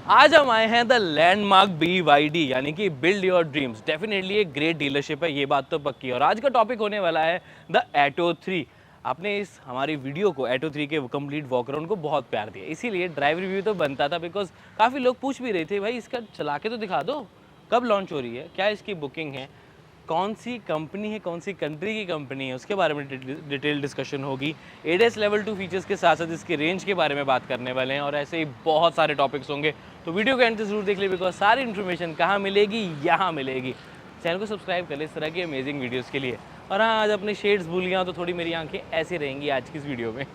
आज हम आए हैं द लैंडमार्क BYD यानी कि बिल्ड योर ड्रीम्स। डेफिनेटली एक ग्रेट डीलरशिप है, ये बात तो पक्की है। और आज का टॉपिक होने वाला है द एटो 3। आपने इस हमारी वीडियो को एटो 3 के कंप्लीट वॉक अराउंड को बहुत प्यार दिया, इसीलिए ड्राइव रिव्यू तो बनता था। बिकॉज काफ़ी लोग पूछ भी रहे थे, भाई इसका चला के तो दिखा दो, कब लॉन्च हो रही है, क्या इसकी बुकिंग है, कौन सी कंपनी है, कौन सी कंट्री की कंपनी है, उसके बारे में डिटेल डिस्कशन होगी। ADAS लेवल 2 फीचर्स के साथ साथ इसके रेंज के बारे में बात करने वाले हैं और ऐसे ही बहुत सारे टॉपिक्स होंगे। तो वीडियो को एंड तक जरूर देख ले, बिकॉज सारी इन्फॉर्मेशन कहाँ मिलेगी, यहाँ मिलेगी। चैनल को सब्सक्राइब कर ले इस तरह की अमेजिंग वीडियोज़ के लिए। और हाँ, आज अपने शेड्स भूल गया तो थोड़ी मेरी आंखें ऐसे रहेंगी आज की इस वीडियो में।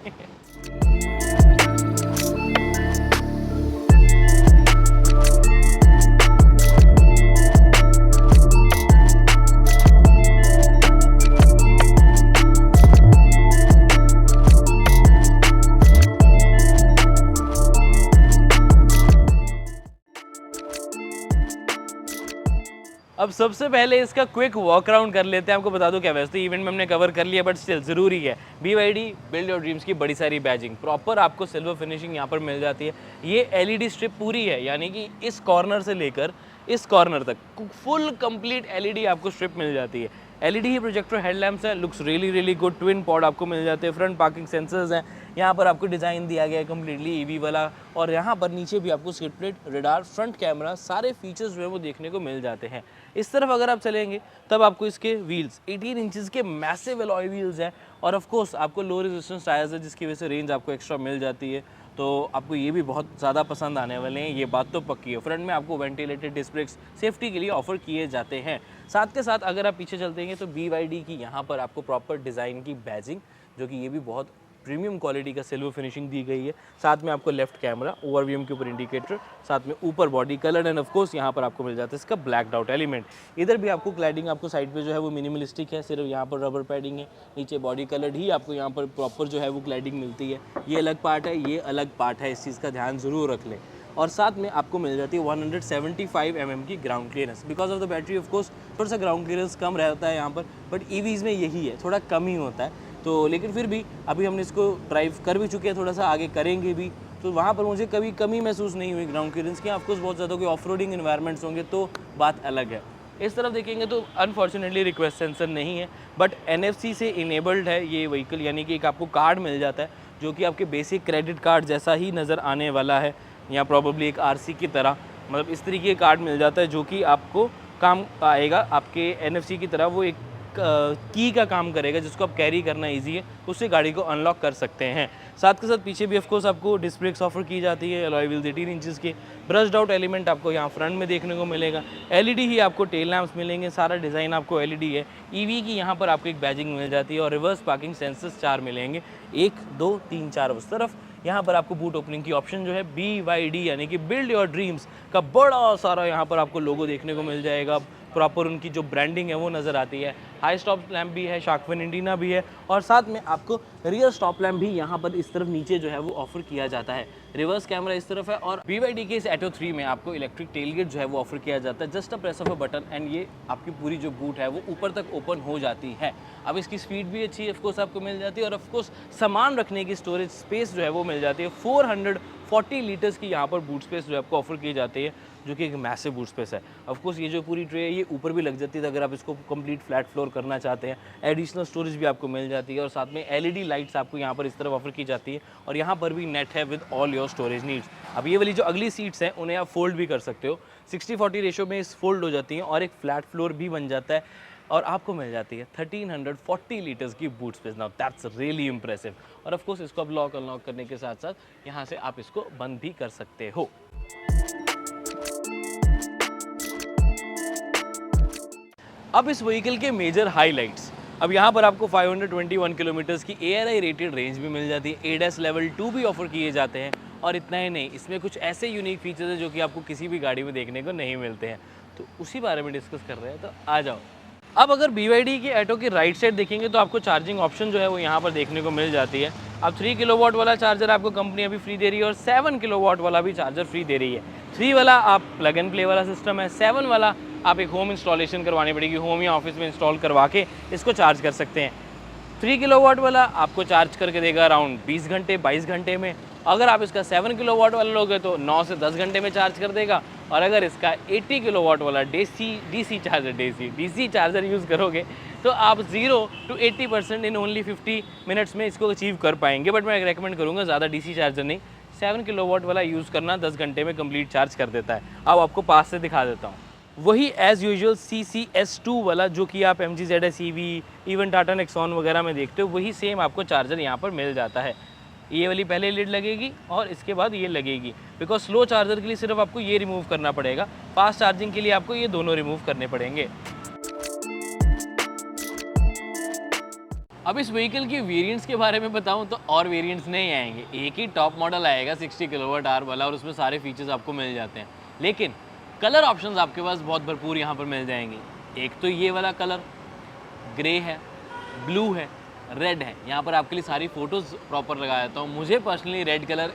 अब सबसे पहले इसका क्विक वॉक अराउंड कर लेते हैं। आपको बता दूं, क्या वैसे इवेंट में हमने कवर कर लिया, बट स्टिल ज़रूरी है। BYD बिल्ड योर ड्रीम्स की बड़ी सारी बैजिंग, प्रॉपर आपको सिल्वर फिनिशिंग यहाँ पर मिल जाती है। ये LED स्ट्रिप पूरी है, यानी कि इस कॉर्नर से लेकर इस कॉर्नर तक फुल कंप्लीट LED आपको स्ट्रिप मिल जाती है। LED ही प्रोजेक्टर हेडलैम्प्स हैं, looks really good. Twin pod आपको मिल जाते हैं, फ्रंट पार्किंग सेंसर्स हैं, यहाँ पर आपको डिज़ाइन दिया गया है कम्प्लीटली EV वाला। और यहाँ पर नीचे भी आपको skid plate, radar, front camera, सारे फीचर्स जो है वो देखने को मिल जाते हैं। इस तरफ अगर आप चलेंगे तब आपको इसके व्हील्स 18 इंचेस के मैसिव अलॉय व्हील्स हैं। और ऑफ कोर्स आपको लो रेजिस्टेंस टायर्स है, जिसकी वजह से रेंज आपको एक्स्ट्रा मिल जाती है। तो आपको ये भी बहुत ज़्यादा पसंद आने वाले हैं, ये बात तो पक्की है। फ्रंट में आपको वेंटिलेटेड डिस्क ब्रेक्स सेफ्टी के लिए ऑफर किए जाते हैं। साथ के साथ अगर आप पीछे चलते हैं तो BYD की यहाँ पर आपको प्रॉपर डिज़ाइन की बैजिंग, जो कि ये भी बहुत प्रीमियम क्वालिटी का सिल्वर फिनिशिंग दी गई है। साथ में आपको लेफ्ट कैमरा, ओवरव्यू के ऊपर इंडिकेटर, साथ में ऊपर body colour, end of course यहाँ पर आपको मिल जाता है इसका ब्लैक आउट एलिमेंट। इधर भी आपको क्लैडिंग आपको साइड पे जो है वो मिनिमलिस्टिक है, सिर्फ यहाँ पर रबर पैडिंग है। नीचे बॉडी कलर ही आपको यहाँ पर प्रॉपर जो है वो क्लैडिंग मिलती है। ये अलग पार्ट है, ये अलग पार्ट है, इस चीज़ का ध्यान ज़रूर रख लें। और साथ में आपको मिल जाती है 175 mm की ground clearance. Because of the battery of course थोड़ा सा ग्राउंड क्लियरेंस कम रहता है यहाँ पर, बट EVs में यही है, थोड़ा कम ही होता है। तो लेकिन फिर भी अभी हमने इसको ड्राइव कर भी चुके हैं, थोड़ा सा आगे करेंगे भी, तो वहाँ पर मुझे कभी कमी महसूस नहीं हुई ग्राउंड क्लियरेंस की। ऑफकोर्स बहुत ज़्यादा कोई ऑफ रोडिंग इन्वायरमेंट्स होंगे तो बात अलग है। इस तरफ देखेंगे तो अनफॉर्चुनेटली रिक्वेस्ट सेंसर नहीं है, बट NFC से इनेबल्ड है ये व्हीकल, यानी कि एक आपको कार्ड मिल जाता है जो कि आपके बेसिक क्रेडिट कार्ड जैसा ही नज़र आने वाला है, या प्रॉबेबली एक RC की तरह। मतलब इस तरीके का कार्ड मिल जाता है जो कि आपको काम आएगा आपके NFC की तरह। वो एक की का काम करेगा, जिसको आप कैरी करना इजी है, उससे गाड़ी को अनलॉक कर सकते हैं। साथ के साथ पीछे भी ऑफकोर्स आपको डिस्क ब्रेक्स ऑफर की जाती है, अलॉय व्हील्स 18 इंचेस के। ब्रश्ड आउट एलिमेंट आपको यहाँ फ्रंट में देखने को मिलेगा। LED ही आपको टेल लैंप्स मिलेंगे, सारा डिज़ाइन आपको LED है। EV की यहाँ पर आपको एक बैजिंग मिल जाती है और रिवर्स पार्किंग सेंसर्स 4 मिलेंगे, 1 2 3 4 उस तरफ। यहाँ पर आपको बूट ओपनिंग की ऑप्शन जो है BYD यानी कि बिल्ड योर ड्रीम्स का बड़ा सारा यहाँ पर आपको लोगो देखने को मिल जाएगा। प्रॉपर उनकी जो ब्रांडिंग है वो नज़र आती है। हाई स्टॉप लैम्प भी है, शार्क फिन एंटीना भी है, और साथ में आपको रियर स्टॉप लैम्प भी यहाँ पर इस तरफ नीचे जो है वो ऑफर किया जाता है। रिवर्स कैमरा इस तरफ है, और BYD के इस एटो 3 में आपको इलेक्ट्रिक टेलगेट जो है वो ऑफर किया जाता है। Just a press of a button and ये आपकी पूरी जो बूट है वो ऊपर तक ओपन हो जाती है। अब इसकी स्पीड भी अच्छी ऑफकोर्स आपको मिल जाती है, और ऑफकोर्स सामान रखने की स्टोरेज स्पेस जो है वो मिल जाती है। 440 लीटर्स की यहाँ पर बूट स्पेस जो है आपको ऑफर की जाती है, जो कि एक मैसिव बूट स्पेस है। ऑफकोर्स ये जो पूरी ट्रे है ये ऊपर भी लग जाती है, अगर आप इसको कंप्लीट फ्लैट फ्लोर करना चाहते हैं। एडिशनल स्टोरेज भी आपको मिल जाती है, और साथ में LED लाइट्स आपको यहाँ पर इस तरफ ऑफर की जाती है, और यहाँ पर भी नेट है with all your storage needs. अब ये वाली जो अगली सीट्स हैं उन्हें आप फोल्ड भी कर सकते हो, 60-40 रेशो में इस फोल्ड हो जाती हैं, और एक फ्लैट फ्लोर भी बन जाता है, और आपको मिल जाती है 1340 लीटर्स की boot space. Now that's really impressive. और ऑफ कोर्स इसको आप लॉक अनलॉक करने के साथ साथ यहाँ से आप इसको बंद भी कर सकते हो। अब इस व्हीकल के मेजर हाइलाइट्स, अब यहाँ पर आपको 521 किलोमीटर्स की ARI रेटेड रेंज भी मिल जाती है। ADAS लेवल 2 भी ऑफर किए जाते हैं, और इतना ही नहीं, इसमें कुछ ऐसे यूनिक फीचर्स हैं जो कि आपको किसी भी गाड़ी में देखने को नहीं मिलते हैं। तो उसी बारे में डिस्कस कर रहे हैं, तो आ जाओ। अब अगर BYD की एटो की राइट साइड देखेंगे तो आपको चार्जिंग ऑप्शन जो है वो यहाँ पर देखने को मिल जाती है। अब 3 किलोवाट वाला चार्जर आपको कंपनी अभी फ्री दे रही है, और 7 किलोवाट वाला भी चार्जर फ्री दे रही है। 3 वाला आप प्लग एंड प्ले वाला सिस्टम है, 7 वाला आप एक होम इंस्टॉलेशन करवानी पड़ेगी, होम या ऑफिस में इंस्टॉल करवा के इसको चार्ज कर सकते हैं। 3 किलोवाट वाला आपको चार्ज करके देगा अराउंड 20 घंटे 22 घंटे में, अगर आप इसका 7 किलोवाट वाला लोगे तो 9 से 10 घंटे में चार्ज कर देगा, और अगर इसका 80 किलोवाट वाला डीसी चार्जर यूज़ करोगे तो आप 0 to 80% इन ओनली 50 मिनट्स में इसको अचीव कर पाएंगे। बट मैं रेकमेंड करूँगा ज़्यादा डीसी चार्जर नहीं, 7 किलोवाट वाला यूज़ करना 10 घंटे में कंप्लीट चार्ज कर देता है। अब आपको पास से दिखा देता हूँ। वही एज़ यूजुअल CCS2 वाला जो कि आप MG ZS EV, even Tata Nexon वगैरह में देखते हो, वही सेम आपको चार्जर यहाँ पर मिल जाता है। ये वाली पहले लीड लगेगी और इसके बाद ये लगेगी, बिकॉज स्लो चार्जर के लिए सिर्फ आपको ये रिमूव करना पड़ेगा, फास्ट चार्जिंग के लिए आपको ये दोनों रिमूव करने पड़ेंगे। अब इस व्हीकल की वेरिएंट्स के बारे में बताऊं तो और वेरिएंट्स नहीं आएंगे, एक ही टॉप मॉडल आएगा 60 किलोवाट आवर वाला, और उसमें सारे फीचर्स आपको मिल जाते हैं। लेकिन कलर ऑप्शंस आपके पास बहुत भरपूर यहाँ पर मिल जाएंगे। एक तो ये वाला कलर ग्रे है, ब्लू है, रेड है। यहाँ पर आपके लिए सारी फ़ोटोज़ प्रॉपर लगा देता हूँ। मुझे पर्सनली रेड कलर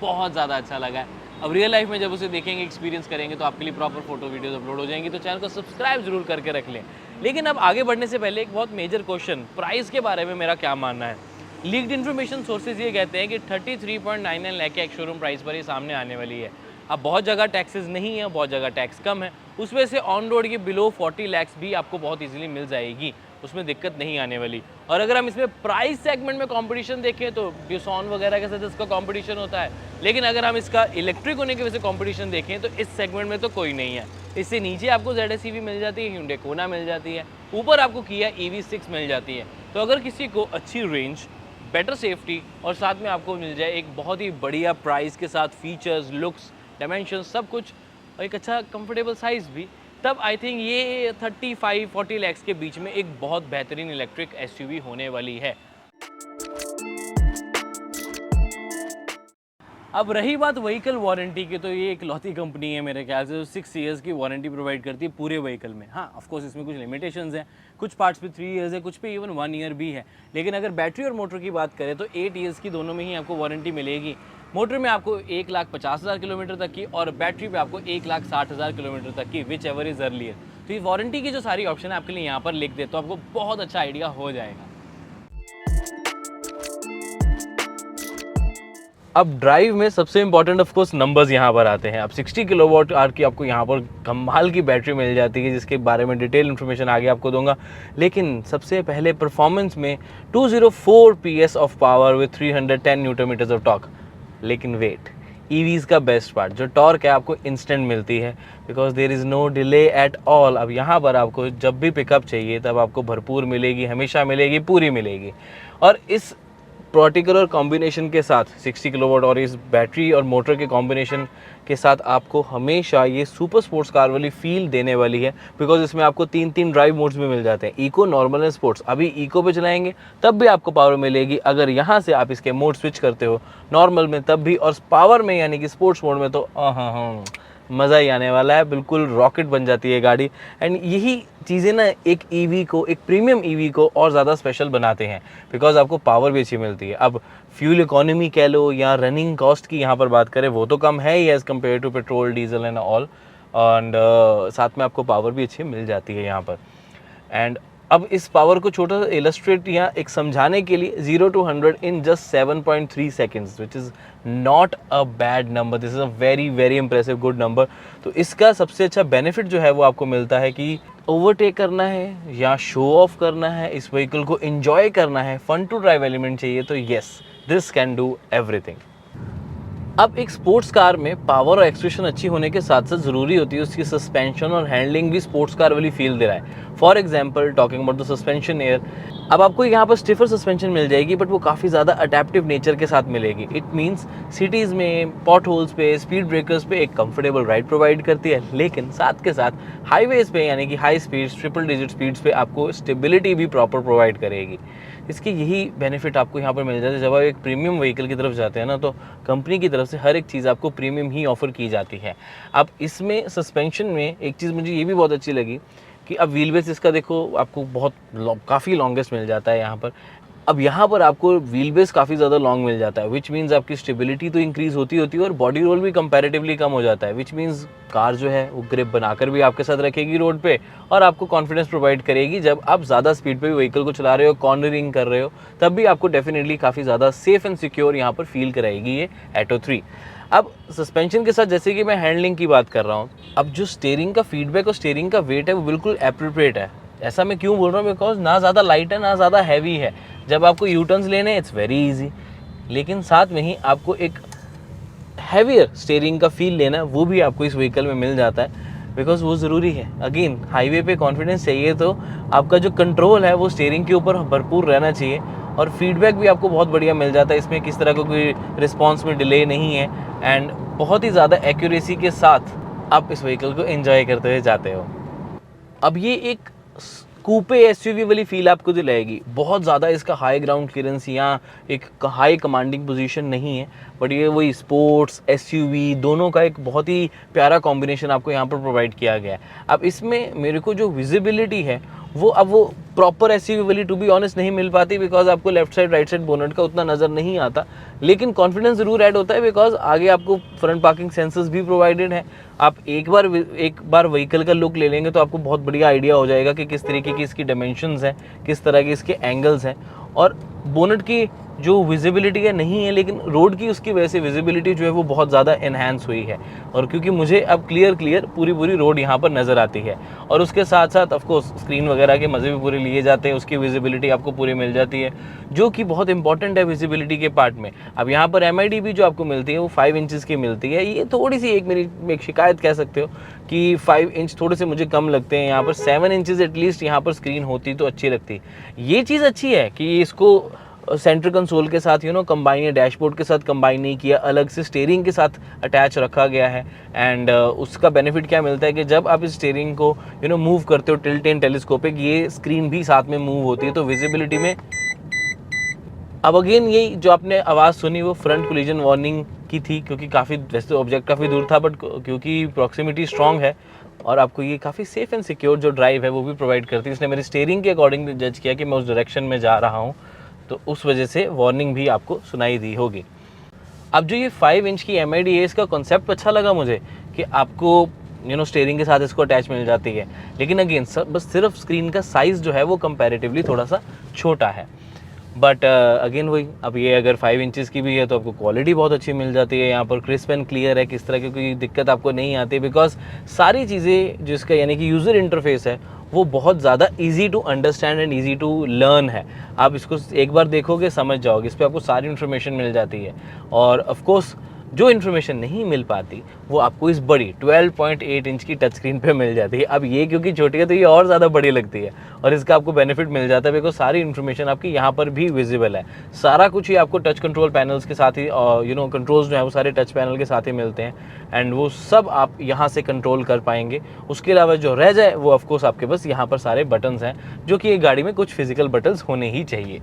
बहुत ज़्यादा अच्छा लगा है। अब रियल लाइफ में जब उसे देखेंगे, एक्सपीरियंस करेंगे, तो आपके लिए प्रॉपर फोटो वीडियोस अपलोड हो जाएंगी। तो चैनल को सब्सक्राइब जरूर करके रख लें। लेकिन अब आगे बढ़ने से पहले एक बहुत मेजर क्वेश्चन, प्राइस के बारे में मेरा क्या मानना है। लीक्ड इन्फॉर्मेशन सोर्सेज ये कहते हैं कि 33.99 लाख के एक शोरूम प्राइस पर ही सामने आने वाली है। अब बहुत जगह टैक्सेस नहीं है, बहुत जगह टैक्स कम है, उसमें से ऑन रोड की बिलो 40 लाख भी आपको बहुत इजीली मिल जाएगी, उसमें दिक्कत नहीं आने वाली। और अगर हम इसमें प्राइस सेगमेंट में कंपटीशन देखें तो ड्यूसॉन वगैरह के साथ इसका कंपटीशन होता है, लेकिन अगर हम इसका इलेक्ट्रिक होने की वजह से कंपटीशन देखें तो इस सेगमेंट में तो कोई नहीं है। इससे नीचे आपको ZS EV मिल जाती है, Hyundai Kona मिल जाती है, ऊपर आपको Kia EV6 मिल जाती है। तो अगर किसी को अच्छी रेंज, बेटर सेफ्टी और साथ में आपको मिल जाए एक बहुत ही बढ़िया प्राइस के साथ फीचर्स, लुक्स, डायमेंशन सब कुछ, और एक अच्छा कंफर्टेबल साइज़ भी, तब आई थिंक ये 35-40 लैक्स के बीच में एक बहुत बेहतरीन इलेक्ट्रिक SUV होने वाली है। अब रही बात व्हीकल वारंटी की, तो ये एक लौती कंपनी है मेरे ख्याल से जो 6 ईयर्स की वारंटी प्रोवाइड करती है पूरे व्हीकल में। हाँ, ऑफ कोर्स इसमें कुछ लिमिटेशंस हैं, कुछ पार्ट्स पे 3 ईयर्स है, कुछ पे इवन 1 ईयर भी है। लेकिन अगर बैटरी और मोटर की बात करें तो 8 ईयर्स की दोनों में ही आपको वारंटी मिलेगी। मोटर में आपको 1,50,000 किलोमीटर तक की, और बैटरी पे आपको 1,60,000 किलोमीटर तक की, विच एवर इज अर्लियर। तो ये वारंटी की जो सारी ऑप्शन है आपके लिए यहाँ पर लिख दे तो आपको बहुत अच्छा आइडिया हो जाएगा। अब ड्राइव में सबसे इंपॉर्टेंट ऑफ कोर्स नंबर्स यहाँ पर आते हैं। अब 60 किलोवाट आवर की आपको यहाँ पर कमाल की बैटरी मिल जाती है, जिसके बारे में डिटेल इन्फॉर्मेशन आगे आपको दूंगा। लेकिन सबसे पहले परफॉर्मेंस में 204 PS of power with 310 newton meters of torque. लेकिन वेट, EVs का बेस्ट पार्ट जो टॉर्क है आपको इंस्टेंट मिलती है, because there is no delay at all. अब यहाँ पर आपको जब भी पिकअप चाहिए तब आपको भरपूर मिलेगी, हमेशा मिलेगी, पूरी मिलेगी। और इस पर्टिकुलर कॉम्बिनेशन के साथ 60 किलोवाट और इस बैटरी और मोटर के कॉम्बिनेशन के साथ आपको हमेशा ये सुपर स्पोर्ट्स कार वाली फील देने वाली है, बिकॉज इसमें आपको 3 ड्राइव मोड्स भी मिल जाते हैं, इको, नॉर्मल एंड स्पोर्ट्स। अभी इको पे चलाएंगे तब भी आपको पावर मिलेगी, अगर यहाँ से आप इसके मोड स्विच करते हो नॉर्मल में तब भी, और पावर में यानी कि स्पोर्ट्स मोड में तो हाँ मज़ा ही आने वाला है, बिल्कुल रॉकेट बन जाती है गाड़ी। एंड यही चीज़ें ना एक EV को, एक प्रीमियम EV को और ज़्यादा स्पेशल बनाते हैं, बिकॉज आपको पावर भी अच्छी मिलती है। अब फ्यूल इकोनॉमी कह लो या रनिंग कॉस्ट की यहाँ पर बात करें, वो तो कम है ही as compare to petrol, diesel and all, and साथ में आपको पावर भी अच्छी मिल जाती है यहाँ पर। एंड अब इस पावर को छोटा सा इलस्ट्रेट या एक समझाने के लिए 0 to 100 in just 7.3 seconds, which is not a bad number, this is a very very impressive good number. तो इसका सबसे अच्छा बेनिफिट जो है वो आपको मिलता है कि ओवरटेक करना है या शो ऑफ करना है, इस व्हीकल को एंजॉय करना है, फन टू ड्राइव एलिमेंट चाहिए, तो yes, this can do everything. अब एक स्पोर्ट्स कार में पावर और एक्सप्रेशन अच्छी होने के साथ साथ ज़रूरी होती है उसकी सस्पेंशन और हैंडलिंग भी स्पोर्ट्स कार वाली फील दे रहा है। For example talking about the suspension air, अब आपको यहाँ पर स्टिफर सस्पेंशन मिल जाएगी, बट वो काफ़ी ज़्यादा अडेप्टिव नेचर के साथ मिलेगी। इट मीन्स सिटीज़ में, पॉट होल्स पे, स्पीड ब्रेकर्स पे एक कंफर्टेबल राइड प्रोवाइड करती है, लेकिन साथ के साथ हाईवेज पे यानी कि high speeds, triple digit speeds पे आपको स्टेबिलिटी भी प्रॉपर प्रोवाइड करेगी। इसके यही बेनिफिट आपको यहाँ पर मिल जाते हैं। जब आप एक प्रीमियम व्हीकल की तरफ जाते हैं ना, तो कंपनी की तरफ से हर एक चीज़ आपको प्रीमियम ही ऑफर की जाती है। अब इसमें सस्पेंशन में एक चीज़ मुझे ये भी बहुत अच्छी लगी कि अब व्हील बेस इसका देखो आपको बहुत काफ़ी लॉन्गेस्ट मिल जाता है यहाँ पर। अब यहाँ पर आपको व्हील बेस काफ़ी ज़्यादा लॉन्ग मिल जाता है, विच मीन्स आपकी स्टेबिलिटी तो इंक्रीज़ होती होती है और बॉडी रोल भी कंपैरेटिवली कम हो जाता है, विच मीन्स कार जो है वो ग्रिप बनाकर भी आपके साथ रखेगी रोड पे और आपको कॉन्फिडेंस प्रोवाइड करेगी जब आप ज़्यादा स्पीड पे भी व्हीकल को चला रहे हो, कॉर्नरिंग कर रहे हो, तब भी आपको डेफिनेटली काफ़ी ज़्यादा सेफ एंड सिक्योर यहाँ पर फील कराएगी ये एटो 3। अब सस्पेंशन के साथ जैसे कि मैं हैंडलिंग की बात कर रहा हूँ, अब जो स्टीयरिंग का फीडबैक और स्टीयरिंग का वेट है वो बिल्कुल एप्रोप्रिएट है। ऐसा मैं क्यों बोल रहा हूँ, बिकॉज ना ज़्यादा लाइट है ना ज़्यादा हैवी है। जब आपको यू टर्न्स लेने इट्स वेरी इजी, लेकिन साथ में ही आपको एक हैवियर स्टीयरिंग का फील लेना है वो भी आपको इस व्हीकल में मिल जाता है, बिकॉज वो ज़रूरी है। अगेन हाईवे पे कॉन्फिडेंस चाहिए तो आपका जो कंट्रोल है वो स्टीयरिंग के ऊपर भरपूर रहना चाहिए और फीडबैक भी आपको बहुत बढ़िया मिल जाता है। इसमें किस तरह का कोई रिस्पॉन्स में डिले नहीं है एंड बहुत ही ज़्यादा एक्यूरेसी के साथ आप इस व्हीकल को एंजॉय करते हुए जाते हो। अब ये एक कूपे एसयूवी वाली फील आपको दिलाएगी। बहुत ज़्यादा इसका हाई ग्राउंड क्लियरेंस या एक हाई कमांडिंग पोजीशन नहीं है, बट ये वही स्पोर्ट्स एसयूवी दोनों का एक बहुत ही प्यारा कॉम्बिनेशन आपको यहाँ पर प्रोवाइड किया गया है। अब इसमें मेरे को जो विजिबिलिटी है वो प्रॉपर एसयूवी वाली टू बी ऑनेस्ट नहीं मिल पाती, बिकॉज आपको left side right side bonnet का उतना नज़र नहीं आता, लेकिन कॉन्फिडेंस ज़रूर ऐड होता है बिकॉज आगे आपको फ्रंट पार्किंग सेंसर्स भी प्रोवाइडेड है। आप एक बार व्हीकल का लुक ले लेंगे तो आपको बहुत बढ़िया आइडिया हो जाएगा कि किस तरीके की इसकी डायमेंशंस हैं, किस तरह के इसके एंगल्स हैं और बोनट की जो विजिबिलिटी है नहीं है, लेकिन रोड की उसकी वजह से विजिबिलिटी जो है वो बहुत ज़्यादा एनहांस हुई है और क्योंकि मुझे अब क्लियर पूरी रोड यहाँ पर नज़र आती है और उसके साथ साथ ऑफकोर्स स्क्रीन वगैरह के मज़े भी पूरे लिए जाते हैं, उसकी विजिबिलिटी आपको पूरी मिल जाती है जो कि बहुत इंपॉर्टेंट है विजिबिलिटी के पार्ट में। अब यहाँ पर MID भी जो आपको मिलती है वो 5 इंचज़ की मिलती है। ये थोड़ी सी एक शिकायत कह सकते हो कि 5 इंच थोड़े से मुझे कम लगते हैं, यहाँ पर 7 इंचज़ एटलीस्ट यहाँ पर स्क्रीन होती तो अच्छी लगती। ये चीज़ अच्छी है कि इसको सेंटर कंसोल के साथ कंबाइन या डैशबोर्ड के साथ कंबाइन नहीं किया, अलग से स्टीयरिंग के साथ अटैच रखा गया है एंड उसका बेनिफिट क्या मिलता है कि जब आप इस स्टीयरिंग को मूव करते हो टिल्ट एंड टेलीस्कोपिक, ये स्क्रीन भी साथ में मूव होती है तो विजिबिलिटी में। अब अगेन यही जो आपने आवाज़ सुनी वो फ्रंट कोलिजन वार्निंग की थी, क्योंकि काफ़ी वैसे ऑब्जेक्ट काफ़ी दूर था बट क्योंकि प्रॉक्सिमिटी स्ट्रॉन्ग है और आपको ये काफ़ी सेफ एंड सिक्योर जो ड्राइव है वो भी प्रोवाइड करती है। इसने मेरी स्टीयरिंग के अकॉर्डिंग जज किया कि मैं उस डायरेक्शन में जा रहा हूँ, तो उस वजह से वार्निंग भी आपको सुनाई दी होगी। अब जो ये 5 इंच की MID है, इसका कॉन्सेप्ट अच्छा लगा मुझे कि आपको स्टीयरिंग के साथ इसको अटैच मिल जाती है, लेकिन अगेन बस सिर्फ स्क्रीन का साइज़ जो है वो कंपैरेटिवली थोड़ा सा छोटा है। बट अगेन वही, अब ये अगर 5 इंचज़ की भी है तो आपको क्वालिटी बहुत अच्छी मिल जाती है। यहाँ पर क्रिस्प एंड क्लियर है, किस तरह की कोई दिक्कत आपको नहीं आती बिकॉज सारी चीज़ें जिसका यानी कि यूज़र इंटरफेस है वो बहुत ज़्यादा easy to understand and easy to learn है। आप इसको एक बार देखोगे समझ जाओगे, इस पर आपको सारी इन्फॉर्मेशन मिल जाती है और ऑफ कोर्स जो इन्फॉर्मेशन नहीं मिल पाती वो आपको इस बड़ी 12.8 इंच की टच स्क्रीन पे मिल जाती है। अब ये क्योंकि छोटी है तो ये और ज़्यादा बड़ी लगती है और इसका आपको बेनिफिट मिल जाता है बिकॉज सारी इन्फॉर्मेशन आपकी यहाँ पर भी विजिबल है। सारा कुछ ही आपको टच कंट्रोल पैनल्स के साथ ही कंट्रोल्स जो है वो सारे टच पैनल के साथ ही मिलते हैं एंड वो सब आप यहाँ से कंट्रोल कर पाएंगे। उसके अलावा जो रह जाए वो ऑफकोर्स आपके पास यहाँ पर सारे बटन्स हैं, जो कि एक गाड़ी में कुछ फिजिकल बटन्स होने ही चाहिए।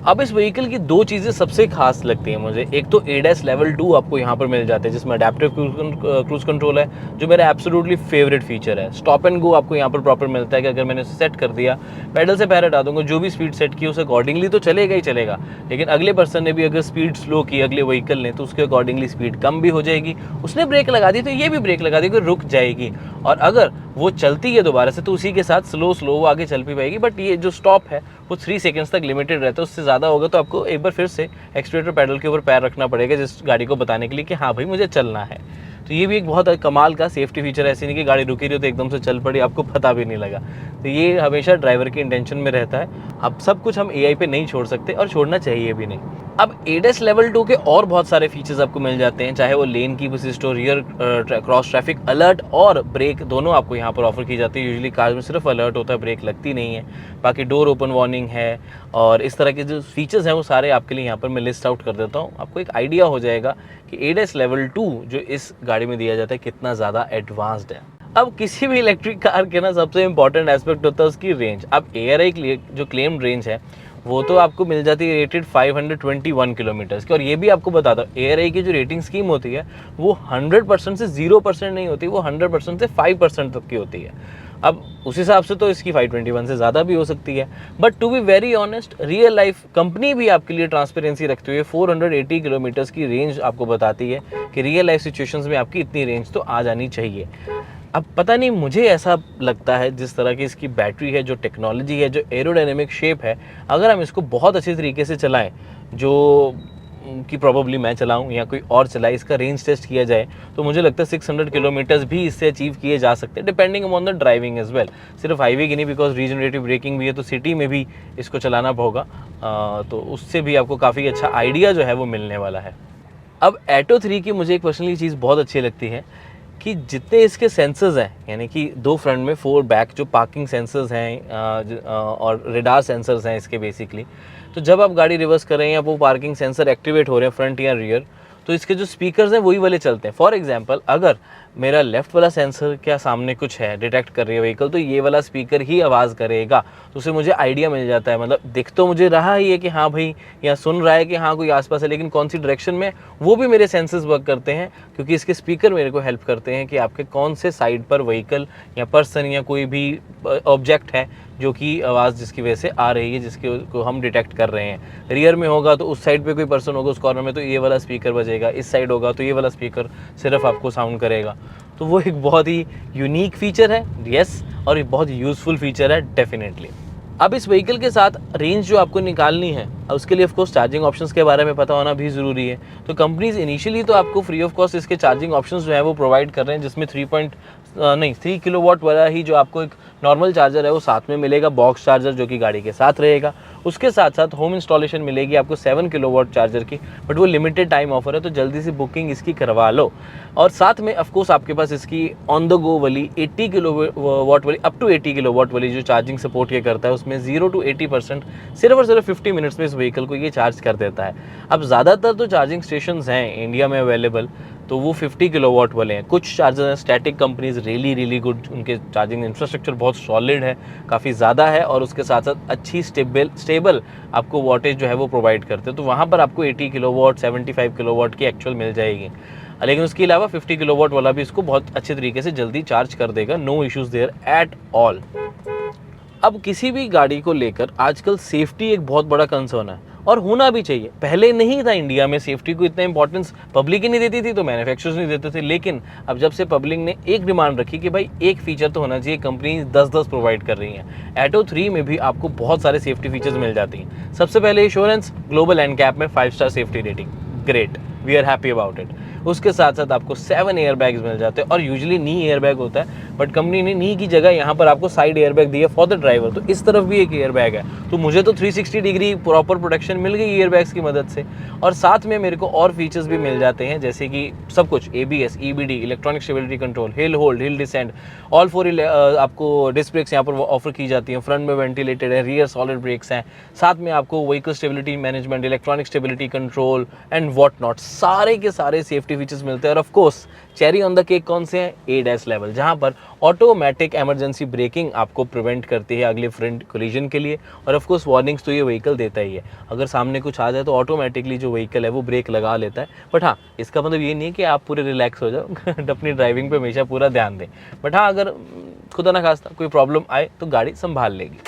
अब इस व्हीकल की दो चीज़ें सबसे खास लगती हैं मुझे। एक तो ADAS लेवल 2 आपको यहाँ पर मिल जाते हैं जिसमें अडेप्टिव क्रूज कंट्रोल है, जो मेरा एब्सोल्युटली फेवरेट फीचर है। स्टॉप एंड गो आपको यहाँ पर प्रॉपर मिलता है कि अगर मैंने सेट कर दिया, पैडल से पैर हटा दूंगा, जो भी स्पीड सेट की उस अकॉर्डिंगली तो चलेगा ही चलेगा, लेकिन अगले पर्सन ने भी अगर स्पीड स्लो की अगले व्हीकल ने तो उसके अकॉर्डिंगली स्पीड कम भी हो जाएगी। उसने ब्रेक लगा दी तो ये भी ब्रेक लगा दी, रुक जाएगी और अगर वो चलती है दोबारा से तो उसी के साथ स्लो वो आगे चल भी पाएगी। बट ये जो स्टॉप है वो 3 सेकंड्स तक लिमिटेड रहता है, उससे ज़्यादा होगा तो आपको एक बार फिर से एक्सीलरेटर पैडल के ऊपर पैर रखना पड़ेगा जिस गाड़ी को बताने के लिए कि हाँ भाई मुझे चलना है। तो ये भी एक बहुत कमाल का सेफ्टी फीचर है, ऐसे नहीं कि गाड़ी रुकी रही हो तो एकदम से चल पड़ी, आपको पता भी नहीं लगा। तो ये हमेशा ड्राइवर के इंटेंशन में रहता है। अब सब कुछ हम AI पे नहीं छोड़ सकते और छोड़ना चाहिए भी नहीं। अब ADAS लेवल 2 के और बहुत सारे फीचर्स आपको मिल जाते हैं, चाहे वो लेन की असिस्ट हो, रियर क्रॉस ट्रैफिक अलर्ट और ब्रेक दोनों आपको यहाँ पर ऑफर की जाती है। यूजुअली कार में सिर्फ अलर्ट होता है, ब्रेक लगती नहीं है। बाकी डोर ओपन वार्निंग है और इस तरह के जो फीचर्स हैं वो सारे आपके लिए यहाँ पर मैं लिस्ट आउट कर देता हूँ। आपको एक आइडिया हो जाएगा कि ADAS लेवल 2 जो इस गाड़ी में दिया जाता है कितना ज़्यादा एडवांस्ड है। अब किसी भी इलेक्ट्रिक कार के ना सबसे इंपॉर्टेंट एस्पेक्ट होता है उसकी रेंज। अब ARI जो क्लेम्ड रेंज है वो तो आपको मिल जाती है रेटेड 521 किलोमीटर्स की। और ये भी आपको बता दो ARI की जो रेटिंग स्कीम होती है वो 100% से 0% नहीं होती, वो 100% से 5% तक की होती है। अब उस हिसाब से तो इसकी 521 से ज़्यादा भी हो सकती है, but to be very honest real life company भी आपके लिए ट्रांसपेरेंसी रखते हुए 480 किलोमीटर्स की रेंज आपको बताती है कि रियल लाइफ सिचुएशंस में आपकी इतनी रेंज तो आ जानी चाहिए। अब पता नहीं, मुझे ऐसा लगता है जिस तरह की इसकी बैटरी है, जो टेक्नोलॉजी है, जो एरोडायनेमिक शेप है, अगर हम इसको बहुत अच्छे तरीके से चलाएं, जो कि प्रोबेबली मैं चलाऊं या कोई और चलाए, इसका रेंज टेस्ट किया जाए, तो मुझे लगता है 600 किलोमीटर्स भी इससे अचीव किए जा सकते हैं, depending upon the driving as well. सिर्फ हाईवे की नहीं, बिकॉज रीजनरेटिव ब्रेकिंग भी है, तो सिटी में भी इसको चलाना होगा, तो उससे भी आपको काफ़ी अच्छा आइडिया जो है वो मिलने वाला है। अब एटो 3 की मुझे एक पर्सनली चीज़ बहुत अच्छी लगती है कि जितने इसके सेंसर्स हैं, यानी कि 2 फ्रंट में 4 बैक जो पार्किंग सेंसर्स हैं और रेडार सेंसर्स हैं इसके बेसिकली, तो जब आप गाड़ी रिवर्स कर रहे हैं या वो पार्किंग सेंसर एक्टिवेट हो रहे हैं फ्रंट या रियर, तो इसके जो स्पीकर्स हैं वही वाले चलते हैं। फॉर एग्जांपल, अगर मेरा लेफ्ट वाला सेंसर क्या सामने कुछ है, डिटेक्ट कर रही है व्हीकल, तो ये वाला स्पीकर ही आवाज़ करेगा, तो उससे मुझे आइडिया मिल जाता है। मतलब दिख तो मुझे रहा ही है कि हाँ भाई, या सुन रहा है कि हाँ कोई आसपास है, लेकिन कौन सी डायरेक्शन में, वो भी मेरे सेंसेस वर्क करते हैं, क्योंकि इसके स्पीकर मेरे को हेल्प करते हैं कि आपके कौन से साइड पर व्हीकल या पर्सन या कोई भी ऑब्जेक्ट है जो कि आवाज़ जिसकी वजह से आ रही है, जिसके को हम डिटेक्ट कर रहे हैं। रियर में होगा तो उस साइड पे कोई पर्सन होगा उस कॉर्नर में, तो ये वाला स्पीकर बजेगा, इस साइड होगा तो ये वाला स्पीकर सिर्फ आपको साउंड करेगा। तो वो एक बहुत ही यूनिक फीचर है, यस, और एक बहुत यूज़फुल फीचर है डेफिनेटली। अब इस व्हीकल के साथ रेंज जो आपको निकालनी है, उसके लिए ऑफकोर्स चार्जिंग ऑप्शंस के बारे में पता होना भी ज़रूरी है। तो कंपनीज इनिशियली तो आपको फ्री ऑफ कॉस्ट इसके चार्जिंग ऑप्शंस जो है वो प्रोवाइड कर रहे हैं, जिसमें 3 किलोवाट वाला ही जो आपको एक नॉर्मल चार्जर है वो साथ में मिलेगा, बॉक्स चार्जर जो कि गाड़ी के साथ रहेगा। उसके साथ साथ होम इंस्टॉलेशन मिलेगी आपको 7 किलोवाट चार्जर की, बट वो लिमिटेड टाइम ऑफर है, तो जल्दी से बुकिंग इसकी करवा लो। और साथ में ऑफकोर्स आपके पास इसकी ऑन द गो वाली 80 किलोवाट वाली, अप टू 80 किलोवाट वाली जो चार्जिंग सपोर्ट ये करता है, उसमें 0 to 80% सिर्फ और सिर्फ 50 मिनट्स में इस व्हीकल को ये चार्ज कर देता है। अब ज़्यादातर तो चार्जिंग स्टेशंस हैं इंडिया में अवेलेबल, तो वो 50 किलोवाट वाले हैं। कुछ चार्जर हैं स्टैटिक कंपनीज रियली गुड, उनके चार्जिंग इंफ्रास्ट्रक्चर बहुत सॉलिड है, काफ़ी ज़्यादा है, और उसके साथ साथ अच्छी स्टेबल आपको वॉटेज जो है वो प्रोवाइड करते हैं। तो वहाँ पर आपको 80 किलोवाट 75 किलोवाट की एक्चुअल मिल जाएगी, लेकिन उसके अलावा 50 किलोवाट वाला भी इसको बहुत अच्छे तरीके से जल्दी चार्ज कर देगा, no issues there at all. अब किसी भी गाड़ी को लेकर आजकल सेफ्टी एक बहुत बड़ा कंसर्न है, और होना भी चाहिए। पहले नहीं था इंडिया में, सेफ्टी को इतना इंपॉर्टेंस पब्लिक ही नहीं देती थी, तो मैन्युफैक्चरर्स नहीं देते थे। लेकिन अब जब से पब्लिक ने एक डिमांड रखी कि भाई एक फीचर तो होना चाहिए, कंपनी 10-10 प्रोवाइड कर रही हैं। एटो 3 में भी आपको बहुत सारे सेफ्टी फीचर्स मिल जाती हैं। सबसे पहले इंश्योरेंस, ग्लोबल एनकैप में 5 star safety rating, great, we are happy about it. उसके साथ साथ आपको 7 एयर बैग्स मिल जाते हैं, और यूजुअली नी एयर बैग होता है, बट कंपनी ने नी की जगह यहाँ पर आपको साइड एयर बैग दी है फॉर द ड्राइवर, तो इस तरफ भी एक एयर बैग है। तो मुझे तो 360 डिग्री प्रॉपर प्रोटेक्शन मिल गई एयर बैग्स की मदद से। और साथ में मेरे को और फीचर्स भी मिल जाते हैं, जैसे कि सब कुछ ABS, EBD, electronic stability control, hill hold, hill descend, all 4 आपको डिस्क ब्रेक्स यहाँ पर ऑफर की जाती हैं। फ्रंट में वेंटिलेटेड है, रियर सॉलिड ब्रेक्स हैं, साथ में आपको vehicle stability management, electronic stability control and what not, सारे के सारे सेफ्टी फीचर्स मिलते हैं। और of course cherry on the cake कौन से हैं, ADAS लेवल, जहां पर ऑटोमेटिक इमरजेंसी ब्रेकिंग आपको प्रिवेंट करती है अगले फ्रंट कोलिजन के लिए। और ऑफ कोर्स वार्निंग्स तो ये व्हीकल देता ही है, अगर सामने कुछ आ जाए तो ऑटोमेटिकली जो व्हीकल है वो ब्रेक लगा लेता है। बट हाँ, इसका मतलब ये नहीं है कि आप पूरे रिलैक्स हो जाओ अपनी ड्राइविंग पे हमेशा पूरा ध्यान दें, बट हाँ, अगर खुदा ना खास्ता कोई प्रॉब्लम आए तो गाड़ी संभाल लेगी।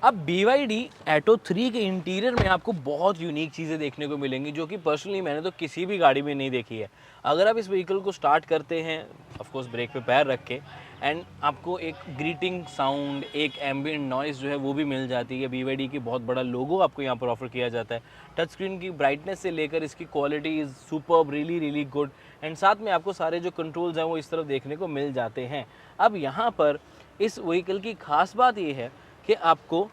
अब BYD एटो 3 के इंटीरियर में आपको बहुत यूनिक चीज़ें देखने को मिलेंगी, जो कि पर्सनली मैंने तो किसी भी गाड़ी में नहीं देखी है। अगर आप इस व्हीकल को स्टार्ट करते हैं, ऑफ कोर्स ब्रेक पे पैर रख के, एंड आपको एक ग्रीटिंग साउंड, एक एम्बिएंट नॉइज़ जो है वो भी मिल जाती है। BYD की बहुत बड़ा लोगो आपको यहाँ पर ऑफर किया जाता है। टच स्क्रीन की ब्राइटनेस से लेकर इसकी quality is superb, really good, and साथ में आपको सारे जो कंट्रोल्स हैं वो इस तरफ देखने को मिल जाते हैं। अब यहाँ पर इस व्हीकल की खास बात ये है कि आपको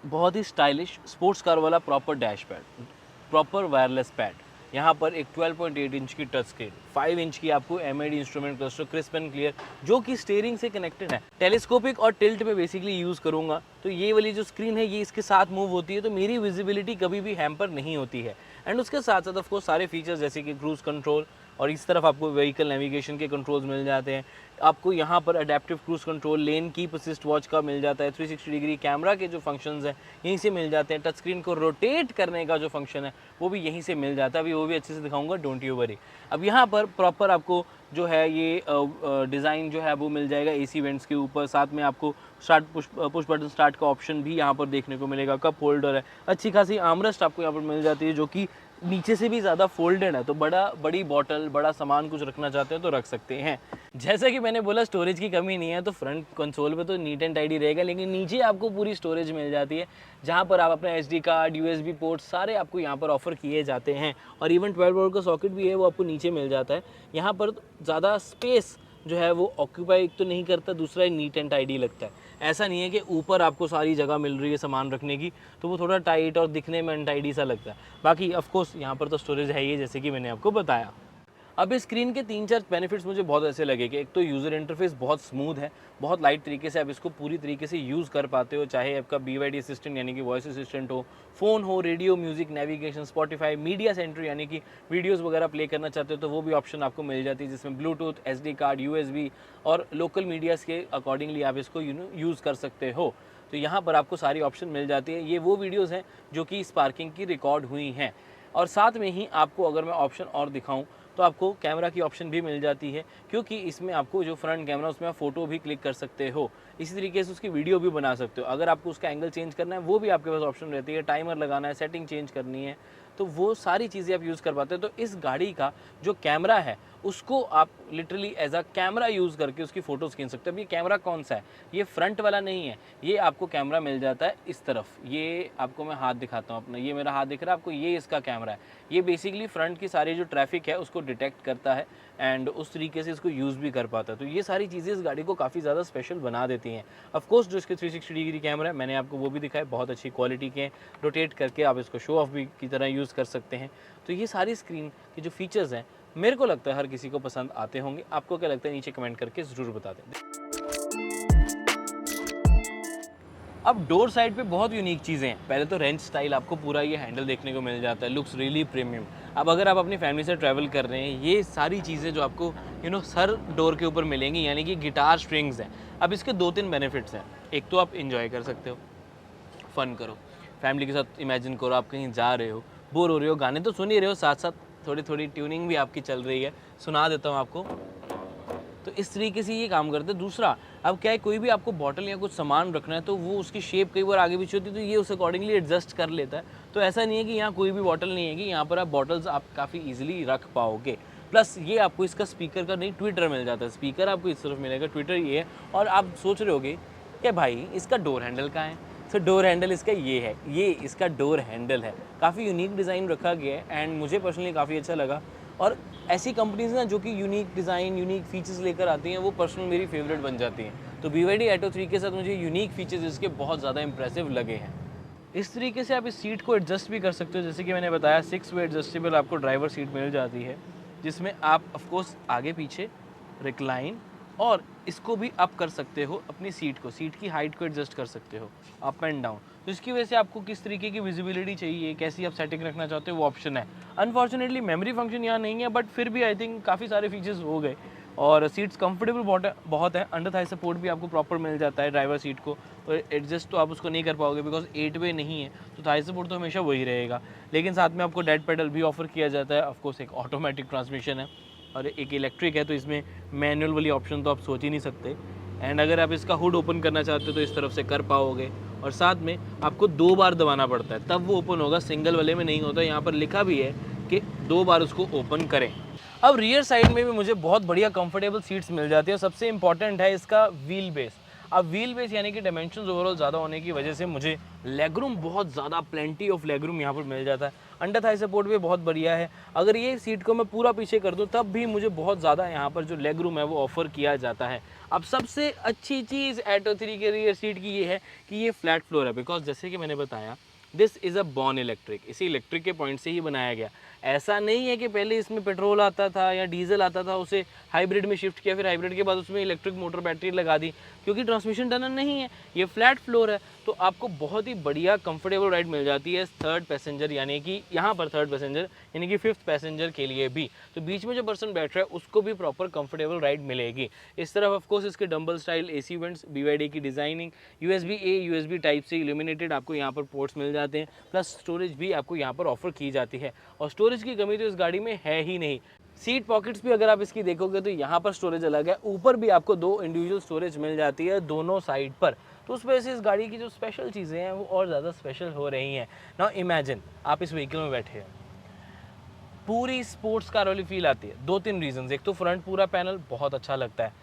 बहुत ही स्टाइलिश स्पोर्ट्स कार वाला proper dash pad, proper wireless pad, यहाँ पर एक 12.8 इंच की टच स्क्रीन, 5 इंच की आपको MID instrument cluster, crisp and clear, जो कि स्टीयरिंग से कनेक्टेड है। टेलीस्कोपिक और टिल्ट में बेसिकली यूज़ करूँगा, तो ये वाली जो स्क्रीन है ये इसके साथ मूव होती है, तो मेरी विजिबिलिटी कभी भी हैम्पर नहीं होती है। एंड उसके साथ साथ ऑफकोर्स सारे फीचर्स जैसे कि क्रूज कंट्रोल, और इस तरफ आपको व्हीकल नेविगेशन के कंट्रोल्स मिल जाते हैं। आपको यहाँ पर adaptive cruise control, lane keep assist watch का मिल जाता है, 360 डिग्री कैमरा के जो फंक्शंस हैं यहीं से मिल जाते हैं। टच स्क्रीन को रोटेट करने का जो फंक्शन है वो भी यहीं से मिल जाता है, अभी वो भी अच्छे से दिखाऊंगा, डोंट यू वरी। अब यहाँ पर प्रॉपर आपको जो है ये डिज़ाइन जो है वो मिल जाएगा एसी वेंट्स के ऊपर। साथ में आपको स्टार्ट पुश बटन स्टार्ट का ऑप्शन भी यहाँ पर देखने को मिलेगा। कप होल्डर है, अच्छी खासी आर्मरेस्ट आपको यहाँ पर मिल जाती है जो कि नीचे से भी ज़्यादा फोल्डेड है, तो बड़ी बॉटल, बड़ा सामान कुछ रखना चाहते हैं तो रख सकते हैं। जैसा कि मैंने बोला स्टोरेज की कमी नहीं है, तो फ्रंट कंसोल पे तो नीट एंड टाइडी रहेगा, लेकिन नीचे आपको पूरी स्टोरेज मिल जाती है जहाँ पर आप अपना SD कार्ड, USB पोर्ट सारे आपको यहाँ पर ऑफर किए जाते हैं। और इवन 12 वोल्ट का सॉकेट भी है वो आपको नीचे मिल जाता है। यहाँ पर ज़्यादा स्पेस जो है वो ऑक्यूपाई तो नहीं करता, दूसरा नीट एंड टाइडी लगता है। ऐसा नहीं है कि ऊपर आपको सारी जगह मिल रही है सामान रखने की, तो वो थोड़ा टाइट और दिखने में अनटाइडी सा लगता है। बाकी ऑफ कोर्स यहाँ पर तो स्टोरेज है ही, जैसे कि मैंने आपको बताया। अब इस स्क्रीन के 3-4 बेनिफिट्स मुझे बहुत ऐसे लगे कि एक तो यूज़र इंटरफेस बहुत स्मूथ है, बहुत लाइट तरीके से आप इसको पूरी तरीके से यूज़ कर पाते हो, चाहे आपका BYD असिस्टेंट यानी कि वॉइस असिस्टेंट हो, फ़ोन हो, radio, music, navigation, Spotify, media centre यानी कि वीडियोस वगैरह प्ले करना चाहते हो तो वो भी ऑप्शन आपको मिल जाती है, जिसमें ब्लूटूथ, SD कार्ड, USB और लोकल मीडियाज़ के अकॉर्डिंगली आप इसको यूज़ कर सकते हो। तो यहाँ पर आपको सारी ऑप्शन मिल जाती है। ये वो वीडियोज़ हैं जो कि स्पार्किंग की रिकॉर्ड हुई हैं। और साथ में ही आपको अगर मैं ऑप्शन और दिखाऊं तो आपको कैमरा की ऑप्शन भी मिल जाती है, क्योंकि इसमें आपको जो फ्रंट कैमरा उसमें आप फ़ोटो भी क्लिक कर सकते हो, इसी तरीके से उसकी वीडियो भी बना सकते हो। अगर आपको उसका एंगल चेंज करना है वो भी आपके पास ऑप्शन रहती है, टाइमर लगाना है, सेटिंग चेंज करनी है, तो वो सारी चीज़ें आप यूज़ कर पाते हो। तो इस गाड़ी का जो कैमरा है उसको आप literally as a camera use करके उसकी फ़ोटोज़ खींच सकते हो। अब ये कैमरा कौन सा है, ये फ्रंट वाला नहीं है, ये आपको कैमरा मिल जाता है इस तरफ। ये आपको मैं हाथ दिखाता हूँ अपना, ये मेरा हाथ दिख रहा है आपको, ये इसका कैमरा है। ये बेसिकली फ्रंट की सारी जो ट्रैफिक है उसको डिटेक्ट करता है एंड उस तरीके से इसको यूज़ भी कर पाता है। तो ये सारी चीज़ें इस गाड़ी को काफ़ी ज़्यादा स्पेशल बना देती हैं। ऑफ कोर्स जो इसके 360 डिग्री कैमरा है मैंने आपको वो भी दिखाया, बहुत अच्छी क्वालिटी के, रोटेट करके आप इसको शो ऑफ भी की तरह यूज़ कर सकते हैं। तो ये सारी स्क्रीन के जो फीचर्स हैं मेरे को लगता है हर किसी को पसंद आते होंगे। आपको क्या लगता है नीचे कमेंट करके ज़रूर बता दें। अब डोर साइड पे बहुत यूनिक चीज़ें हैं। पहले तो रेंच स्टाइल आपको पूरा ये हैंडल देखने को मिल जाता है, लुक्स रियली प्रीमियम। अब अगर आप अपनी फैमिली से ट्रैवल कर रहे हैं, ये सारी चीज़ें जो आपको हर डोर के ऊपर मिलेंगी, यानी कि गिटार स्ट्रिंग्स हैं। अब इसके 2-3 बेनिफिट्स हैं। एक तो आप इन्जॉय कर सकते हो, फ़न करो, फैमिली के साथ इमेजिन करो आप कहीं जा रहे हो, बोर हो रहे हो, गाने तो सुन ही रहे हो, साथ साथ थोड़ी ट्यूनिंग भी आपकी चल रही है, सुना देता हूँ आपको। तो इस तरीके से ये काम करते हैं। दूसरा, अब क्या है, कोई भी आपको बॉटल या कुछ सामान रखना है तो वो उसकी शेप कई बार आगे पीछे होती है, तो ये उस अकॉर्डिंगली एडजस्ट कर लेता है। तो ऐसा नहीं है कि यहाँ कोई भी बॉटल नहीं है, कि यहाँ पर आप बॉटल्स आप काफ़ी ईजिली रख पाओगे। प्लस ये आपको इसका स्पीकर का नहीं, ट्विटर मिल जाता है। स्पीकर आपको इस तरफ मिलेगा, ट्विटर ये है। और आप सोच रहे होगे कि भाई इसका डोर हैंडल कहाँ है, तो डोर हैंडल इसका ये है, ये इसका डोर हैंडल है। काफ़ी यूनिक डिज़ाइन रखा गया है एंड मुझे पर्सनली काफ़ी अच्छा लगा। और ऐसी कंपनीज़ ना जो कि यूनिक डिज़ाइन, यूनिक फीचर्स लेकर आती हैं, वो पर्सनल मेरी फेवरेट बन जाती हैं। तो BYD Atto 3 के साथ मुझे यूनिक फीचर्स इसके बहुत ज़्यादा इंप्रेसिव लगे हैं। इस तरीके से आप इस सीट को एडजस्ट भी कर सकते हो, जैसे कि मैंने बताया 6 वे एडजस्टेबल आपको ड्राइवर सीट मिल जाती है, जिसमें आप ऑफकोर्स आगे पीछे रिक्लाइन और इसको भी अप कर सकते हो, अपनी सीट की हाइट को एडजस्ट कर सकते हो अप एंड डाउन। तो इसकी वजह से आपको किस तरीके की विजिबिलिटी चाहिए, कैसी आप सेटिंग रखना चाहते हो, वो ऑप्शन है। अनफॉर्चुनेटली मेमोरी फंक्शन यहाँ नहीं है, बट फिर भी आई थिंक काफ़ी सारे फीचर्स हो गए। और सीट्स कंफर्टेबल बहुत है। अंडर थाई सपोर्ट भी आपको प्रॉपर मिल जाता है ड्राइवर सीट को, और एडजस्ट तो आप उसको नहीं कर पाओगे बिकॉज 8 वे नहीं है, तो थाई सपोर्ट तो हमेशा वही रहेगा। लेकिन साथ में आपको डेड पेडल भी ऑफर किया जाता है। ऑफकोर्स एक ऑटोमेटिक ट्रांसमिशन है और एक इलेक्ट्रिक है, तो इसमें मैनुअल वाली ऑप्शन तो आप सोच ही नहीं सकते। एंड अगर आप इसका हुड ओपन करना चाहते हो तो इस तरफ से कर पाओगे, और साथ में आपको 2 बार दबाना पड़ता है तब वो ओपन होगा, सिंगल वाले में नहीं होता। यहाँ पर लिखा भी है कि 2 बार उसको ओपन करें। अब रियर साइड में भी मुझे बहुत बढ़िया कंफर्टेबल सीट्स मिल जाती है। सबसे इंपॉर्टेंट है इसका व्हील बेस। अब व्हील बेस यानी कि डायमेंशंस ओवरऑल ज़्यादा होने की वजह से मुझे लेगरूम बहुत ज़्यादा, प्लेंटी ऑफ लेगरूम यहाँ पर मिल जाता है। अंडर थाई सपोर्ट भी बहुत बढ़िया है। अगर ये सीट को मैं पूरा पीछे कर दूँ तब भी मुझे बहुत ज़्यादा यहाँ पर जो लेगरूम है वो ऑफ़र किया जाता है। अब सबसे अच्छी चीज़ Atto 3 के रियर सीट की ये है कि ये फ्लैट फ्लोर है, बिकॉज जैसे कि मैंने बताया this is a born electric, इसी इलेक्ट्रिक के पॉइंट से ही बनाया गया। ऐसा नहीं है कि पहले इसमें पेट्रोल आता था या डीजल आता था, उसे हाइब्रिड में शिफ्ट किया, फिर हाइब्रिड के बाद उसमें इलेक्ट्रिक मोटर बैटरी लगा दी, क्योंकि ट्रांसमिशन टनल नहीं है, ये फ्लैट फ्लोर है। तो आपको बहुत ही बढ़िया कंफर्टेबल राइड मिल जाती है थर्ड पैसेंजर, यानी कि यहाँ पर थर्ड पैसेंजर यानी कि फिफ्थ पैसेंजर के लिए भी। तो बीच में जो पर्सन बैठ रहा है उसको भी प्रॉपर कंफर्टेबल राइड मिलेगी। इस तरफ ऑफकोर्स इसके dumbbell style AC vents, BYD की designing, USB A USB type से इल्यूमिनेटेड आपको यहाँ पर पोर्ट्स मिल जाते हैं, प्लस स्टोरेज भी आपको यहाँ पर ऑफर की जाती है। और स्टोरेज की कमी तो इस गाड़ी में है ही नहीं। सीट पॉकेट्स भी अगर आप इसकी देखोगे तो यहाँ पर स्टोरेज अलग है, ऊपर भी आपको 2 इंडिविजुअल स्टोरेज मिल जाती है दोनों साइड पर। तो उस वजह से इस गाड़ी की जो स्पेशल चीज़ें हैं वो और ज़्यादा स्पेशल हो रही हैं। नाउ इमेजिन आप इस व्हीकल में बैठे हैं, पूरी स्पोर्ट्स कार वाली फील आती है। 2-3 रीजंस, एक तो फ्रंट पूरा पैनल बहुत अच्छा लगता है,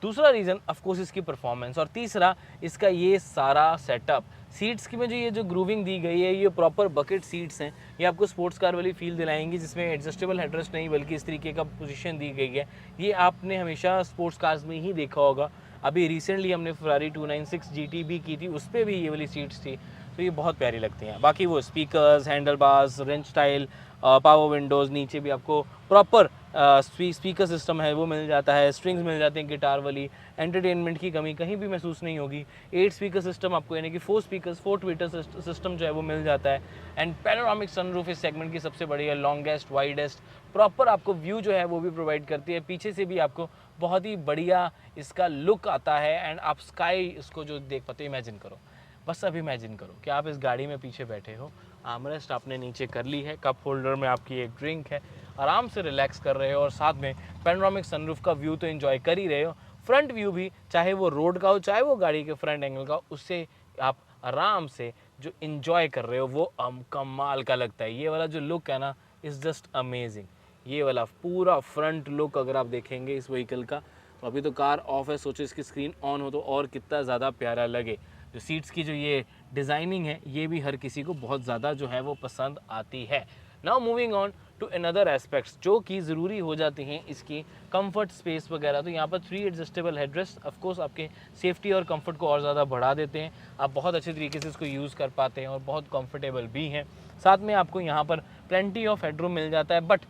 दूसरा रीज़न ऑफकोर्स इसकी परफॉर्मेंस, और तीसरा इसका ये सारा सेटअप। सीट्स की में जो ये जो ग्रूविंग दी गई है, ये प्रॉपर बकेट सीट्स हैं, ये आपको स्पोर्ट्स कार वाली फील दिलाएंगी, जिसमें एडजस्टेबल हेडरेस्ट नहीं बल्कि इस तरीके का पोजीशन दी गई है। ये आपने हमेशा स्पोर्ट्स कार्स में ही देखा होगा। अभी रिसेंटली हमने Ferrari 296 GT भी की थी, उस पर भी ये वाली सीट्स थी, तो ये बहुत प्यारी लगती हैं। बाकी वो speakers, handle bars, wrench style, power windows, नीचे भी आपको प्रॉपर स्पीकर सिस्टम है वो मिल जाता है, स्ट्रिंग्स मिल जाते हैं गिटार वाली, एंटरटेनमेंट की कमी कहीं भी महसूस नहीं होगी। 8 स्पीकर सिस्टम आपको यानी कि 4 स्पीकर्स 4 ट्विटर सिस्टम जो है वो मिल जाता है। एंड पैनोरामिक सनरूफ इस सेगमेंट की सबसे बड़ी है, लॉन्गेस्ट वाइडेस्ट, प्रॉपर आपको व्यू जो है वो भी प्रोवाइड करती है। पीछे से भी आपको बहुत ही बढ़िया इसका लुक आता है, एंड आप स्काई इसको जो देख पाते हो, इमेजिन करो, बस अब इमेजिन करो कि आप इस गाड़ी में पीछे बैठे हो, आर्मरेस्ट आपने नीचे कर ली है, कप होल्डर में आपकी एक ड्रिंक है, आराम से रिलैक्स कर रहे हो और साथ में पैनोरामिक सनरूफ का व्यू तो एंजॉय कर ही रहे हो। फ्रंट व्यू भी चाहे वो रोड का हो चाहे वो गाड़ी के फ्रंट एंगल का, उससे आप आराम से जो एंजॉय कर रहे हो वो कमाल का लगता है। ये वाला जो लुक है ना, इज़ जस्ट अमेजिंग। ये वाला पूरा फ्रंट लुक अगर आप देखेंगे इस व्हीकल का, तो अभी तो कार ऑफ है, सोचो इसकी स्क्रीन ऑन हो तो और कितना ज़्यादा प्यारा लगे। जो सीट्स की जो ये डिज़ाइनिंग है ये भी हर किसी को बहुत ज़्यादा जो है वो पसंद आती है। Now moving on to another aspects जो कि ज़रूरी हो जाती हैं इसकी कंफर्ट स्पेस वगैरह। तो यहाँ पर 3 एडजस्टेबल हेडरेस्ट ऑफकोर्स आपके सेफ्टी और कंफर्ट को और ज़्यादा बढ़ा देते हैं। आप बहुत अच्छे तरीके से इसको यूज़ कर पाते हैं और बहुत कंफर्टेबल भी हैं। साथ में आपको यहाँ पर प्लेंटी ऑफ हेडरूम मिल जाता है, बट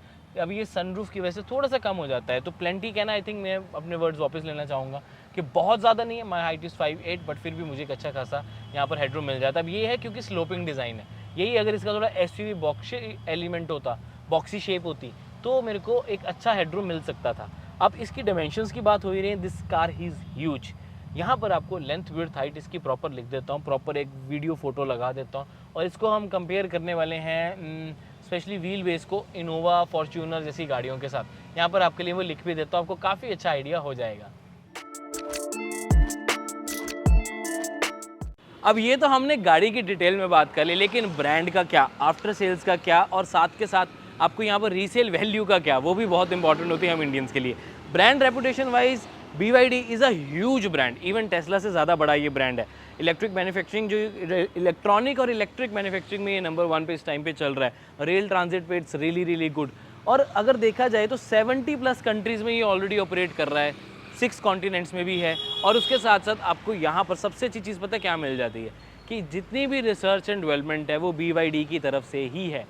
अब ये सनरूफ की वजह से थोड़ा सा कम हो जाता है। तो प्लेंटी कहना, आई थिंक मैं अपने वर्ड्स वापस लेना चाहूँगा कि बहुत ज़्यादा नहीं है। माई हाइट इज़ 5'8", बट फिर भी मुझे एक अच्छा खासा यहाँ पर हेडरूम मिल जाता है। अब ये है क्योंकि स्लोपिंग डिज़ाइन है, यही अगर इसका थोड़ा SUV बॉक्सी एलिमेंट होता, बॉक्सी शेप होती, तो मेरे को एक अच्छा हेडरूम मिल सकता था। अब इसकी डायमेंशंस की बात हो ही रही है, दिस कार इज़ ह्यूज। यहाँ पर आपको लेंथ विड्थ हाइट इसकी प्रॉपर लिख देता हूँ, प्रॉपर एक वीडियो फोटो लगा देता हूँ, और इसको हम कंपेयर करने वाले हैं स्पेशली व्हील बेस को इनोवा, फॉर्च्यूनर जैसी गाड़ियों के साथ। यहाँ पर आपके लिए वो लिख भी देता हूँ, आपको काफ़ी अच्छा आइडिया हो जाएगा। अब ये तो हमने गाड़ी की डिटेल में बात कर ली, लेकिन ब्रांड का क्या, आफ्टर सेल्स का क्या, और साथ के साथ आपको यहाँ पर रीसेल वैल्यू का क्या, वो भी बहुत इंपॉर्टेंट होती है हम इंडियंस के लिए। Brand reputation wise BYD is a huge brand, even Tesla से ज़्यादा बड़ा ये ब्रांड है। इलेक्ट्रिक मैन्युफैक्चरिंग जो इलेक्ट्रॉनिक और इलेक्ट्रिक मैन्युफैक्चरिंग में ये नंबर 1 पे इस टाइम पे चल रहा है। रेल ट्रांजिट पे इट्स रियली गुड। और अगर देखा जाए तो 70+ कंट्रीज़ में ये ऑलरेडी ऑपरेट कर रहा है, 6 कॉन्टिनेंट्स में भी है। और उसके साथ साथ आपको यहाँ पर सबसे अच्छी चीज़ पता है क्या मिल जाती है, कि जितनी भी रिसर्च एंड डेवलपमेंट है वो BYD की तरफ से ही है।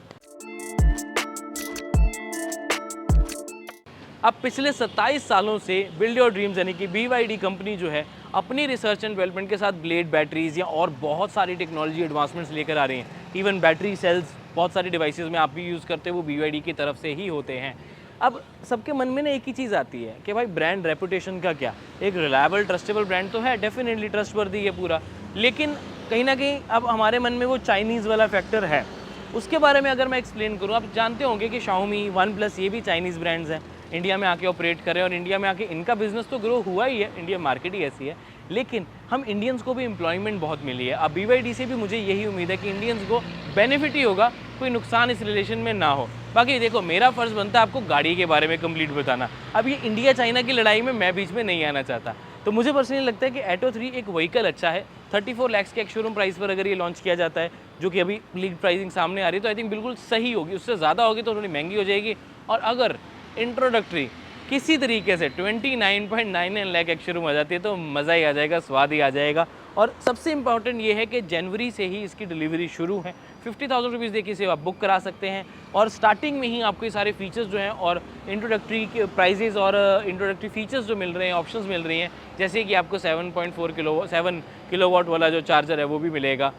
अब पिछले 27 सालों से बिल्ड योर ड्रीम्स यानी कि BYD कंपनी जो है अपनी रिसर्च एंड डेवलपमेंट के साथ ब्लेड बैटरीज या और बहुत सारी टेक्नोलॉजी एडवांसमेंट्स लेकर आ रही हैं। इवन बैटरी सेल्स बहुत सारी डिवाइसेस में आप भी यूज़ करते हैं वो BYD की तरफ से ही होते हैं। अब सबके मन में ना एक ही चीज़ आती है कि भाई ब्रांड रेपुटेशन का क्या, एक रिलायबल ट्रस्टेबल ब्रांड तो है, डेफिनेटली ट्रस्टवर्दी है पूरा, लेकिन कहीं ना कहीं अब हमारे मन में वो चाइनीज़ वाला फैक्टर है। उसके बारे में अगर मैं एक्सप्लेन करूँ, आप जानते होंगे कि Xiaomi, OnePlus ये भी चाइनीज़ ब्रांड्स हैं, इंडिया में आके ऑपरेट करें, और इंडिया में आके इनका बिजनेस तो ग्रो हुआ ही है, इंडिया मार्केट ही ऐसी है, लेकिन हम इंडियंस को भी एम्प्लॉयमेंट बहुत मिली है। अब BYD से भी मुझे यही उम्मीद है कि इंडियंस को बेनिफिट ही होगा, कोई नुकसान इस रिलेशन में ना हो। बाकी देखो, मेरा फ़र्ज़ बनता है आपको गाड़ी के बारे में कंप्लीट बताना। अब ये इंडिया चाइना की लड़ाई में मैं बीच में नहीं आना चाहता। तो मुझे पर्सनली लगता है कि एटो 3 एक व्हीकल अच्छा है। 34 लाख के एक शोरूम प्राइस पर अगर ये लॉन्च किया जाता है, जो कि अभी लीग प्राइसिंग सामने आ रही है, तो आई थिंक बिल्कुल सही होगी। उससे ज़्यादा होगी तो थोड़ी महंगी हो जाएगी। और अगर इंट्रोडक्टरी किसी तरीके से 29.99 लाख एक शोरूम आ जाती है तो मज़ा ही आ जाएगा, स्वाद ही आ जाएगा। और सबसे इंपॉर्टेंट ये है कि जनवरी से ही इसकी डिलीवरी शुरू है। 50,000 रुपीज़ देके इसे आप बुक करा सकते हैं और स्टार्टिंग में ही आपको ये सारे फीचर्स जो हैं और इंट्रोडक्टरी के प्राइजेज़ और इंट्रोडक्टरी फीचर्स जो मिल रहे हैं, ऑप्शंस मिल रही हैं, जैसे कि आपको 7 किलोवाट वाला जो चार्जर है वो भी मिलेगा।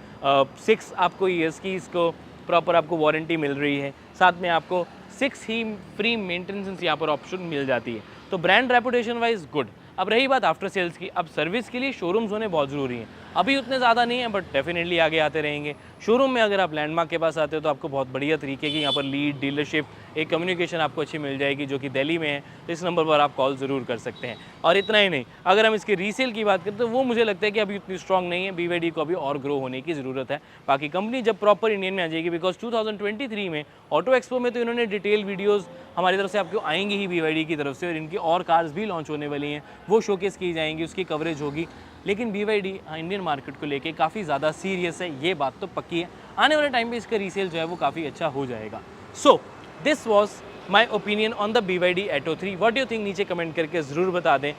6 आपको ईयर्स की इसको प्रॉपर आपको वारंटी मिल रही है, साथ में आपको 6 ही फ्री मेंटेनेंस यहाँ पर ऑप्शन मिल जाती है। तो ब्रांड रेपुटेशन वाइज गुड। अब रही बात आफ्टर सेल्स की, अब सर्विस के लिए शोरूम्स होने बहुत ज़रूरी हैं। अभी उतने ज़्यादा नहीं है बट डेफिनेटली आगे आते रहेंगे। शोरूम में अगर आप लैंडमार्क के पास आते हो तो आपको बहुत बढ़िया तरीके की यहाँ पर लीड, डीलरशिप, एक कम्युनिकेशन आपको अच्छी मिल जाएगी जो कि दिल्ली में है। तो इस नंबर पर आप कॉल ज़रूर कर सकते हैं। और इतना ही नहीं, अगर हम इसके रीसेल की बात करें तो वो मुझे लगता है कि अभी उतनी स्ट्रॉन्ग नहीं है। BYD को अभी और ग्रो होने की ज़रूरत है। बाकी कंपनी जब प्रॉपर इंडियन में आ जाएगी, बिकॉज 2023 में ऑटो एक्सपो में तो इन्होंने डिटेल वीडियोज़ हमारी तरफ से आपको आएंगी ही BYD की तरफ से, और इनकी और कार्स भी लॉन्च होने वाली हैं, वो शोकेस की जाएंगी, उसकी कवरेज होगी। लेकिन BYD इंडियन मार्केट को लेके काफ़ी ज़्यादा सीरियस है, ये बात तो पक्की है। आने वाले टाइम पे इसका रीसेल जो है वो काफ़ी अच्छा हो जाएगा। So this was my opinion on the BYD Atto 3। What you think नीचे कमेंट करके ज़रूर बता दें।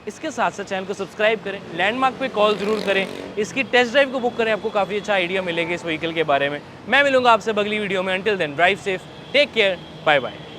इसके साथ साथ चैनल को सब्सक्राइब करें, लैंडमार्क पे कॉल ज़रूर करें, इसकी टेस्ट ड्राइव को बुक करें, आपको काफ़ी अच्छा आइडिया मिलेगा इस व्हीकल के बारे में। मैं मिलूंगा आपसे अगली वीडियो में। Until then drive safe, take care, bye bye.